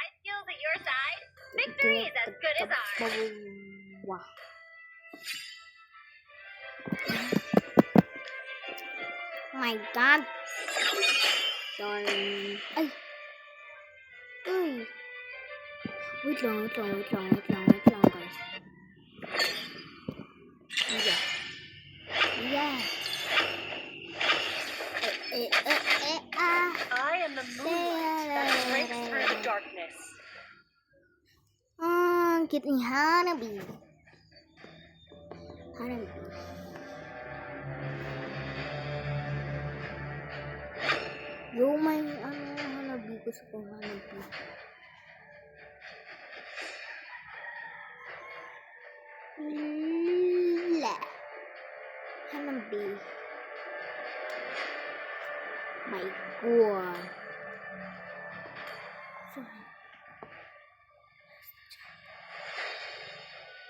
disguise skills at your side, victory is as good as ours. Wow. My God. Sorry. Ay. Uy. Wait lang, guys. Yeah. I am the moonlight that breaks through the darkness. Getting Hanabi. Yo, may Hanabi. Gusto ko Hanabi. Hanabi. My God.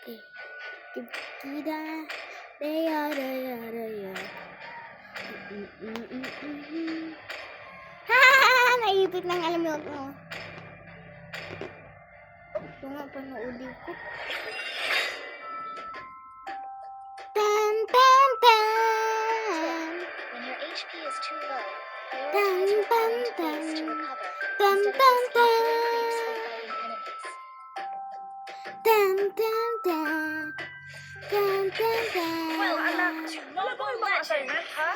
Okay. Kita. Naipit ng alamyot mo. Ito nga panoodin ko. Tan. When your HP is too low, Tan. to recover. Tan. Well, anak, mobile legend, huh?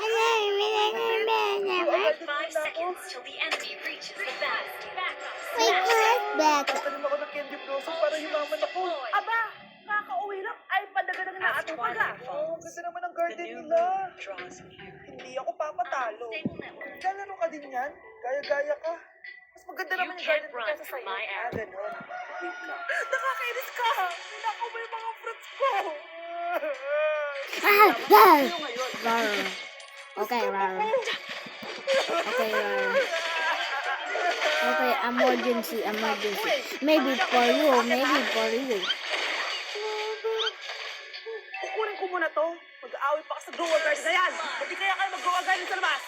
5 seconds till the enemy reaches the best. Back. Tatanim ako ng candy blossom para yumaman ako. Aba, kakauwi lang ay padaganang na ato paga. Oh, ganda naman ang garden nila. Hindi ako papatalo. Lalaro ka din yan? Gaya-gaya ka. Mas maganda naman yung garden ko kaysa sa'yo. Ganon. Wait lang. Nakakainis ka. Ninakaw mo yung mga fruits ko. Okay, Rar. Okay, emergency. Maybe for you. Kukunin ko muna to. Mag-aaway pa ka sa grower garden na yan. Hindi kaya kayo mag-grower garden sa labas.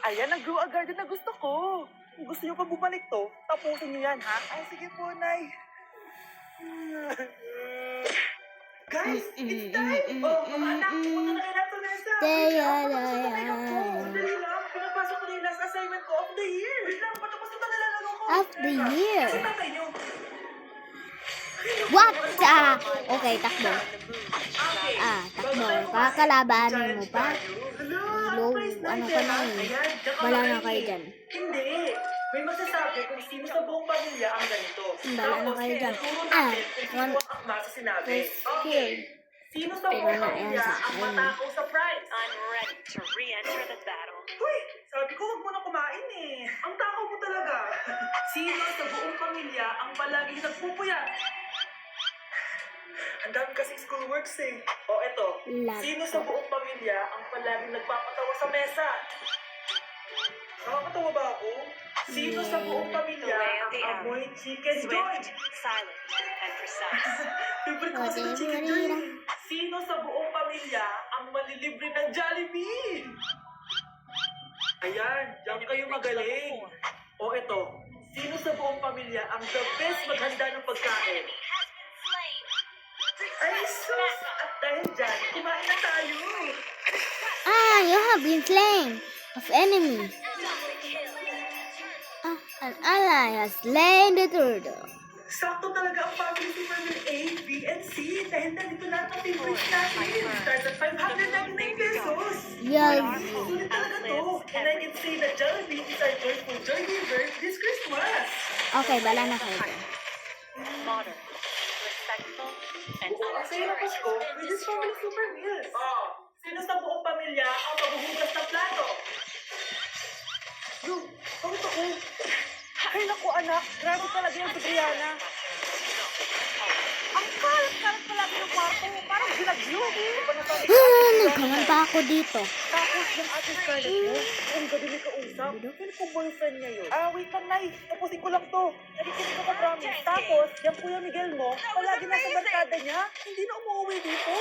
Ayan ang grow a garden na gusto ko. Kung gusto nyo pa bumalik to, tapusin nyo yan, ha? Ay, sige po, Nay. Guys, it's time! Oh, mga anak, pumunta na kayo na to, Nessa. Dali lang, pinapasok ko na yung last assignment ko of the year. Wait lang, patapos na nalalaro ko. Of the year. Kasi tatay nyo. What? Okay, takbo. Takbo. Kakalabanin mo pa. Hello, ano ka na eh. Wala na kayo dyan. Hindi. May magsasabi kung sino sa buong pamilya ang ganito. Wala na kayo dyan. One akma sa sinabi. Here. Sino sa buong pamilya ang matakaw sa prize? I'm ready to re-enter the battle. Uy, sabi ko huwag mo na kumain eh. Ang takaw mo talaga. Sino sa buong pamilya ang palaging nagpupuyat? Ang dami kasing schoolworks eh. O eto, sino sa buong pamilya ang palaging nagpapatawa sa mesa? Nakakatawa ba ako? Sino sa buong pamilya ang amoy chicken joy? Swift, silent, and precise. Favorite ko kasi ng chicken joy. Sino sa buong pamilya ang malilibre ng Jollibee? Ayan, diyan kayo magaling. O eto, sino sa buong pamilya ang the best maghanda ng pagkain? Ay, sus! At dahil dyan, kumain na tayo! You have been slain of enemies. An ally has slain the turtle. Sakto talaga ang family si Family A, B, and C dahil nandito lahat ng favorites natin. Starts at 599 pesos. Yes. Sulit talaga to. And I can say that Jollibee is our joyful joy giver this Christmas. Okay, bala na kayo. Modern, respectful, and Sa ilapos ko, with this family super meals. Sino sa buong pamilya ang maghuhugas ng plato? Yo, bakit ako? Ay, naku anak, grabe talaga yung Brianna. Ang kalat-kalat palagi ng kwarto. Parang ginagyo. Nagkaman pa ako dito. Tapos yung ate Scarlett mo, ang gabi ni kausap, sino pong boyfriend niya yun? Wait lang, Nay. Tapusin ko lang to. Nakikinig ako, promise. Tapos, yung Kuya Miguel mo, palagi nasa barkada niya, hindi na umuwi dito.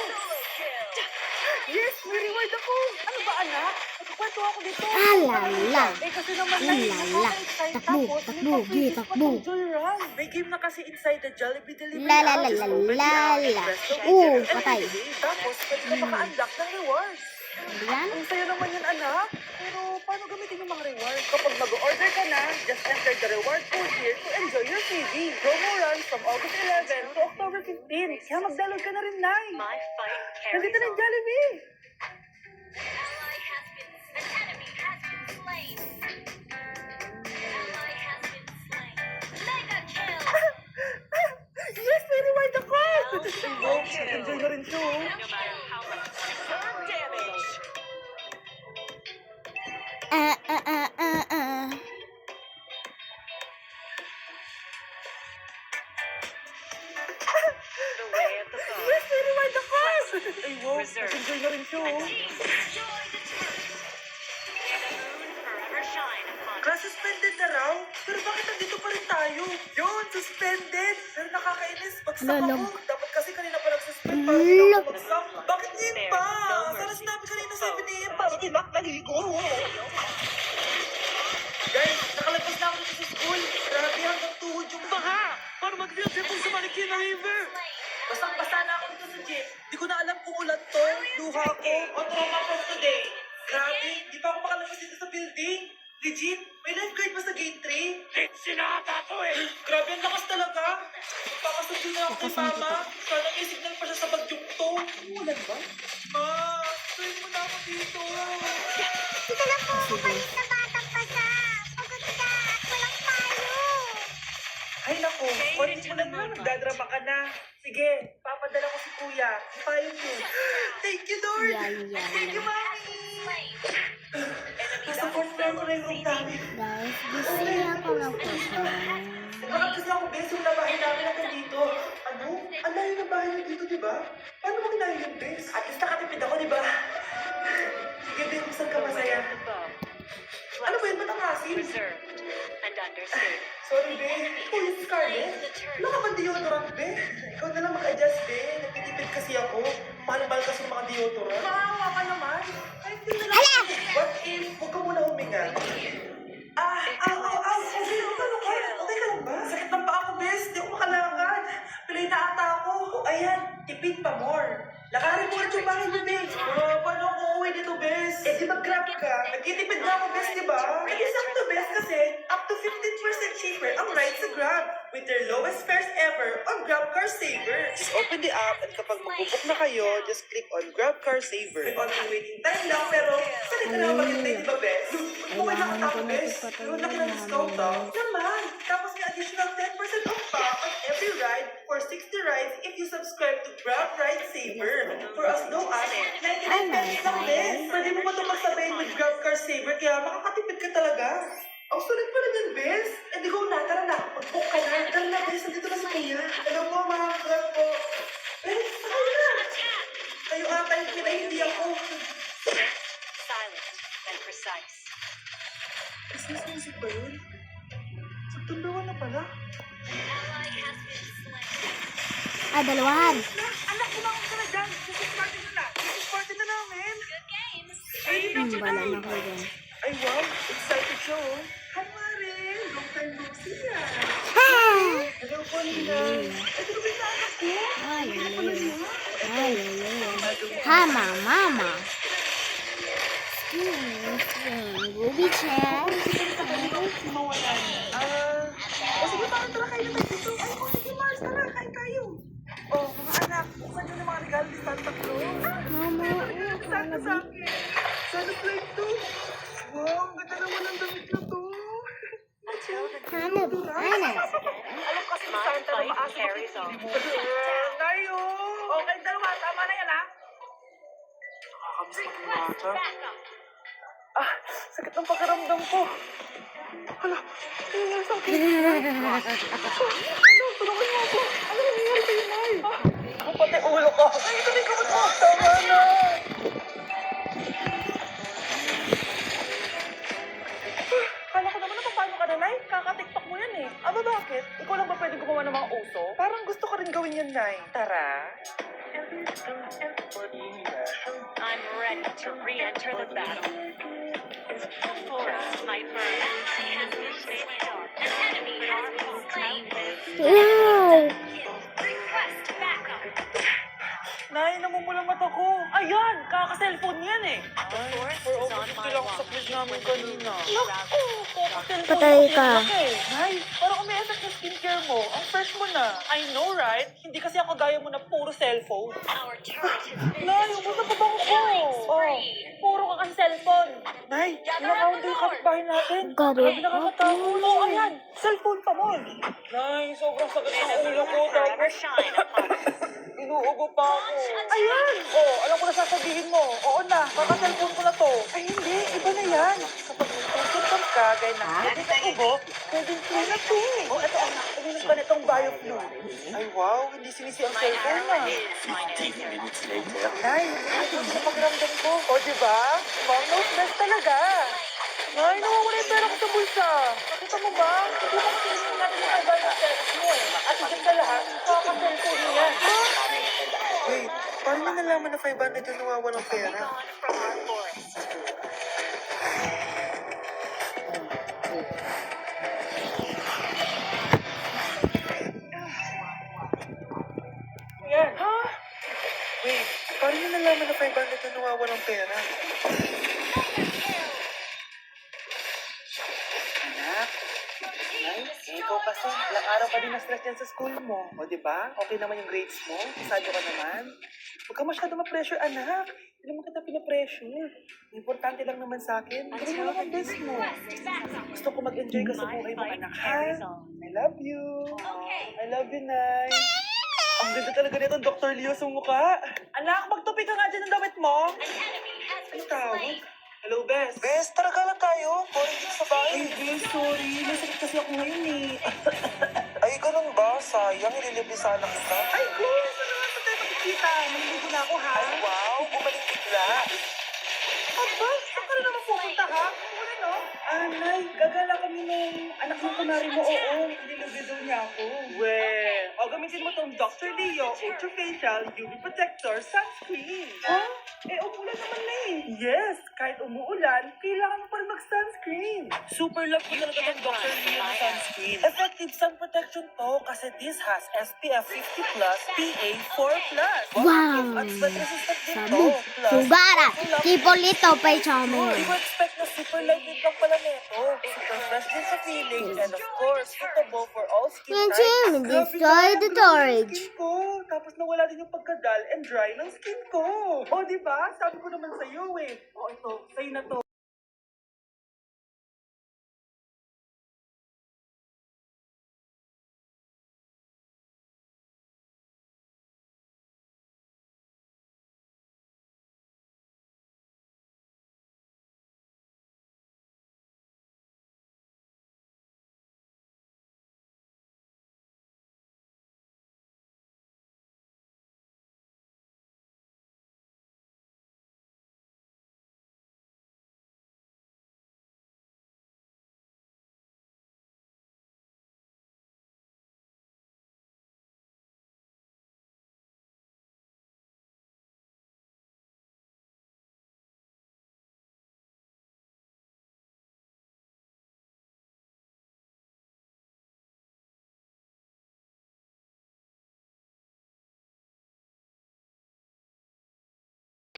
Yes, may reward ako. Ano ba, anak? Nagkwento ako dito. Alala. Eh, kasi naman na Ulala. Takbo, takbo, gi, takbo. May game na kasi inside the Jollibee Delivery La la app. la Just la open the la app, la. press the Oo, widget, and patay. play. Tapos, pwede ka maka-unlock ng rewards. Yan. Ang saya naman yan, anak. Pero, paano gamitin yung mga rewards? Kapag mag-order ka na, just enter the reward code here to enjoy your TV. Promo runs from August 11 to October 15. Kaya mag-download ka na rin, Nay. My fight Nandito carries na yung on. Jollibee. An enemy has been slain. Ally has been slain. Mega kill. Yes, may reward ako! Double Oh, kill. enjoy na rin siya, oh. No matter how much confirm damage. The way of the bow. Yes, may reward ako! Ay, wow, Reserve. enjoy na rin siya, oh. Destroy the turret. May the moon forever shine upon us. Class suspended na raw? Pero bakit nandito pa rin tayo? Yun, suspended! Pero nakakainis, bagsak Lolo. ako. Dapat kasi kanina pa nag-suspend para hindi Lolo. ako bagsak. Bakit ngayon pa? Sana sinabi kanina 7 AM para di mak naligo. Guys, nakalabas na ako dito sa school. Grabe hanggang tuhod yung baha. Para mag-field trip sa Marikina River. Basang-basa na ako dito sa jeep. Di ko na alam kung ulan to, luha ko, o trauma from today. Grabe, di pa ako makalabas dito sa building. Legit, may lifeguard ba sa gate 3? Sinata to eh. Grabe, ang lakas talaga. Magpapasundo na ako kay mama. Sana may signal pa siya sa bagyong to. Ulan ba? Ma, tuwin mo na ako dito. Sige lang po, kumalit na batang pasa. Pagod ka at walang payo. Ay naku, konti mo lang na, nagdadrama ka na. Sige, papadala ko si kuya. Payo mo. Thank you, Lord. Yan. Thank you, Mami. Nasa fourth floor ko na yung room namin. Guys, gusto niya ako mag-perform. Bakit kasi ako bes yung nabahay namin ako dito? Ano? Ang layo ng bahay niyo dito, di ba? Paano mo kinayo yung bes? At least nakatipid ako, di ba? Sige, bes, kung saan ka masaya? The bow. Ano ba yun? Ba't ang asin? Reserved and understated. Sorry, be. Uy, Scarlett. Wala ka bang deodorant, be? Ikaw na lang mag-adjust, be. Nagtitipid kasi ako. Mahal-mahal kasi yung mga deodorant. Maawa ka naman. Ay, hindi na lang. What if? Huwag ka muna huminga. Okay, ano ka? Okay ka lang ba? Sakit ng paa ko, bes. Di ako makalakad. Pilay na ata ako. O, ayan. Tipid pa more. Lakarin mo ulit yung bahay mo, bes. Paano ako uuwi dito, bes? Eh, di mag-grab ka. Nagtitipid na ako, bes, di ba? Nag-isakto, bes, kasi up to 15% cheaper ang ride sa Grab with their lowest fares ever on Grab Car Saver. Just open the app and kapag mag-book na kayo, just click on Grab Car Saver. May only waiting time lang, pero sanay ka na maghintay, di ba, bes? Bumay lang ang tao, bes. Pero laki ng discount, naman. Tapos may additional 10% off pa on every ride for 60 rides if you subscribe to Grab Ride Saver. For as low as 99 pesos lang, bes. Pwede mo pa ito magsabayin with Grab Car Saver, kaya makakatipid ka talaga. Ang sulit pa rin yan, bes. Eh, di ko na, tara na. Mag-book ka na. Tara na, bes. Nandito na si Kuya. Hello po, mga Grab po. Bes, sakay na. Kayo ata yung pinay, hindi ako. Silent and precise. Christmas music ba yun? September 1 na pala. Ally has been slain. Ah, dalawahan. Anak, kumakot ka na dyan. Christmas party na na. Christmas party na namin. Good games. Ay, Bala na ko dyan. Ay, wow. Excited siya, oh. Hi, Mare. Long time no see, ah. Hello po, Nina. Ay, tulogin na anak ko. Ay, Ano pala niya? Hama, mama. Ruby chat. Mawala na. O sige, parang tara kayo na tayo dito. Ay, o sige, Mars, tara, kain tayo. Oh, mga anak, buksan nyo ng mga regalo ni Santa Claus. Mama, Santa sa akin. Santa Claus to. Wow, ang ganda naman ang damit na to. hanap, hanap. Alam kasi ni My Santa na fight maasa carries on. Nayo! Okay, dalawa. Tama na yan, ha? Nakakamiss Request mag-bata. backup. Sakit ng pakiramdam ko. Hala, ano nangyari sa akin? Tulungan mo ako. Ano nangyari sa'yo, Nay? Ako pati ulo ko. Ay, ito din ko. Tama na. Kala ko naman na paano ka na, Nay? Kaka-tiktok mo yan eh. Aba, bakit? Ikaw lang ba pwede gumawa ng mga uso? Parang gusto ko rin gawin yan, Nay. Tara. I'm ready to re-enter the battle. Forest, my friend, has been destroyed. An enemy has been slain. Wow! Request backup. Nay, namumula mata ko. Ayan, kaka-cellphone yan eh. The forest For is on office my ko lang sa watch. quiz namin kanina. Naku, kaka-cellphone Patay mo, ka. laki. Nay, parang may effect na skincare mo. Ang fresh mo na. I know, right? Hindi kasi ako gaya mo na puro cellphone. Our turret has been Nay, umuta pa ba ako? killing Oh. spree. Puro ka kasi cellphone. Nay, pinakawin yung kapitbahay natin. Garo. Grabe nakakatakot. Oo, ayan. Cellphone pa mo. Nay, sobrang sakit ng May ulo ko. forever Tapos, shine upon us. inuubo pa ako. Ayan. Oh, alam ko na sasabihin mo. Oo na, kaka-cellphone ko na to. Ay, hindi. Iba na yan. Kapag nagsusunod ka, gaya ng sakit ng ubo, pwedeng flu na to. Oh, eto anak, uminom ka nitong BioFlu. Ay, wow. Hindi sinisi ang My cellphone arrow na. is my enemy. Nay, hindi ko sa pakiramdam ko. O, diba? Mom knows best talaga. Nay, nawawala yung pera ko sa bulsa. Nakita mo ba? Hindi mo kasi gusto natin yung advance service mo eh. At higit sa lahat, kaka-cellphone mo yan. Wait, paano niya nalaman na 500 yung nawawalang pera? Gone from our forest. Yan. Ha? Wait, paano niya nalaman na 500 yung nawawalang pera? Anak, Nay, ikaw kasi, ilang araw pa din na-stress yan sa school mo. O, di ba? Okay naman yung grades mo. Pasado ka naman. Huwag ka masyado ma-pressure, anak. Hindi mo kita pinapressure. Importante lang naman sa akin. Gawin mo lang ang best mo. Gusto ko mag-enjoy ka sa buhay mo, anak, ha? I love you. I love you, Nay. Ang ganda talaga nito, Dr. Leo sa mukha. Anak, magtupi ka nga dyan ng damit mo. An enemy has Ano been tawag? slain. Hello, Bes. Bes, taraga lang tayo. Boring dito sa bahay. Ay, Bes, sorry. May sakit kasi ako ngayon eh. Ay, ganun ba? Sayang, ililibre sana kita. Ay, cool! Sana nga sa tayo makikita. Maliligo na ako, ha? Ay, wow. Gumaling bigla. Aba, saan ka na naman pupunta, ha? Wala, no? Nay, gagala kami ng anak ng kunari mo. Oo, ililibre daw niya ako. Well, o gamitin mo tong Dr. Leo Ultra Facial UV Protector Sunscreen. Ha? Eh, umulan naman na eh. Yes, kahit umuulan, kailangan mo pa rin mag-sunscreen. Super love ko talaga ng Dr. Leo na sunscreen. Effective sun protection to kasi this has SPF 50+, PA 4+. Wow! At sweat resistant din to. Sabi, Plus, Subara, super Kipolito pa Di chomen. ko expect na super lightweight lang pala nito. Super fresh din sa feeling. And of course, suitable for all skin Yan types. siya, destroy the storage. Skin ko. Tapos nawala din yung pagkadal and dry ng skin ko. O, di ba? Sabi ko naman sa'yo eh. O, ito, sa'yo na to.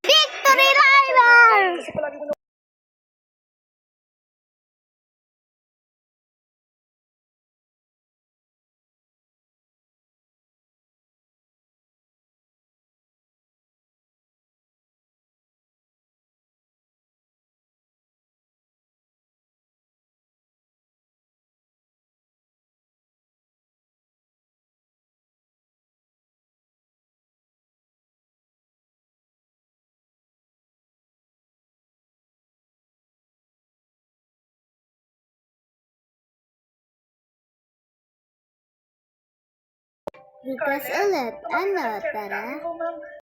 Victory Rival! Kasi palagi mo Request ulit. Ano, tara? na, ma'am,